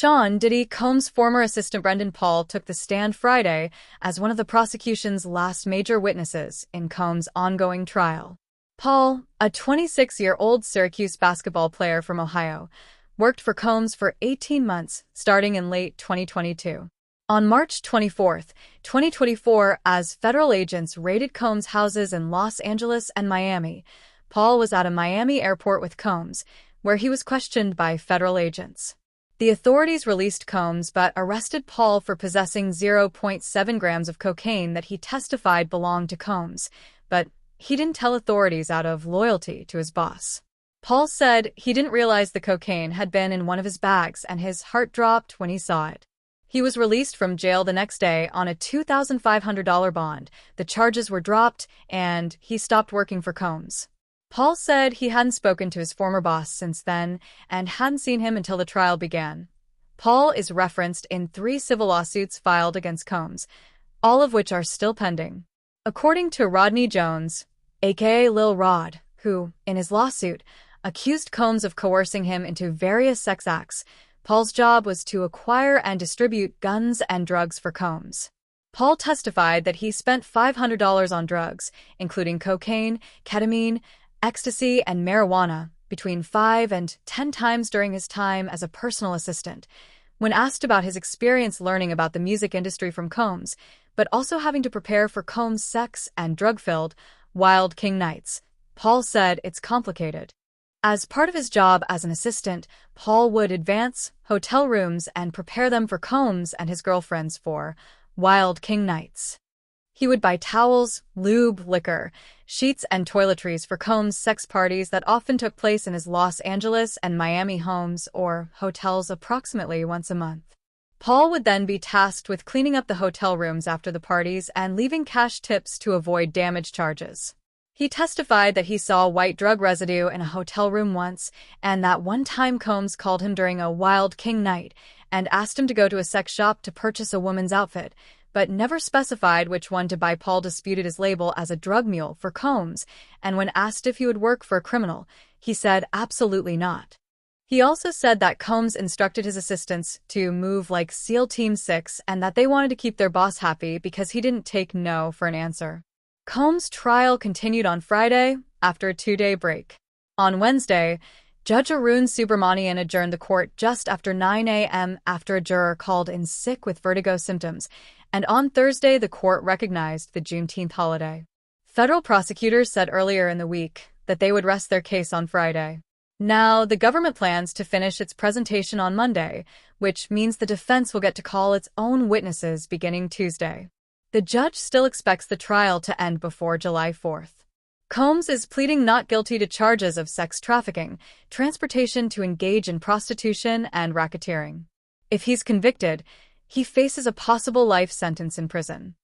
Sean Diddy Combs' former assistant Brendan Paul took the stand Friday as one of the prosecution's last major witnesses in Combs' ongoing trial. Paul, a 26-year-old Syracuse basketball player from Ohio, worked for Combs for 18 months, starting in late 2022. On March 24, 2024, as federal agents raided Combs' houses in Los Angeles and Miami, Paul was at a Miami airport with Combs, where he was questioned by federal agents. The authorities released Combs but arrested Paul for possessing 0.7 grams of cocaine that he testified belonged to Combs, but he didn't tell authorities out of loyalty to his boss. Paul said he didn't realize the cocaine had been in one of his bags and his heart dropped when he saw it. He was released from jail the next day on a $2,500 bond. The charges were dropped and he stopped working for Combs. Paul said he hadn't spoken to his former boss since then and hadn't seen him until the trial began. Paul is referenced in 3 civil lawsuits filed against Combs, all of which are still pending. According to Rodney Jones, aka Lil Rod, who, in his lawsuit, accused Combs of coercing him into various sex acts, Paul's job was to acquire and distribute guns and drugs for Combs. Paul testified that he spent $500 on drugs, including cocaine, ketamine, ecstasy, and marijuana, between 5 and 10 times during his time as a personal assistant. When asked about his experience learning about the music industry from Combs, but also having to prepare for Combs' sex and drug-filled Wild King nights, Paul said it's complicated. As part of his job as an assistant, Paul would advance hotel rooms and prepare them for Combs and his girlfriends for Wild King nights. He would buy towels, lube, liquor, sheets, and toiletries for Combs' sex parties that often took place in his Los Angeles and Miami homes or hotels approximately once a month. Paul would then be tasked with cleaning up the hotel rooms after the parties and leaving cash tips to avoid damage charges. He testified that he saw white drug residue in a hotel room once, and that one time Combs called him during a Wild King night and asked him to go to a sex shop to purchase a woman's outfit, but never specified which one to buy. Paul disputed his label as a drug mule for Combs, and when asked if he would work for a criminal, he said absolutely not. He also said that Combs instructed his assistants to move like SEAL Team 6 and that they wanted to keep their boss happy because he didn't take no for an answer. Combs' trial continued on Friday after a 2-day break. On Wednesday, Judge Arun Subramanian adjourned the court just after 9 a.m. after a juror called in sick with vertigo symptoms, and on Thursday the court recognized the Juneteenth holiday. Federal prosecutors said earlier in the week that they would rest their case on Friday. Now, the government plans to finish its presentation on Monday, which means the defense will get to call its own witnesses beginning Tuesday. The judge still expects the trial to end before July 4th. Combs is pleading not guilty to charges of sex trafficking, transportation to engage in prostitution, and racketeering. If he's convicted, he faces a possible life sentence in prison.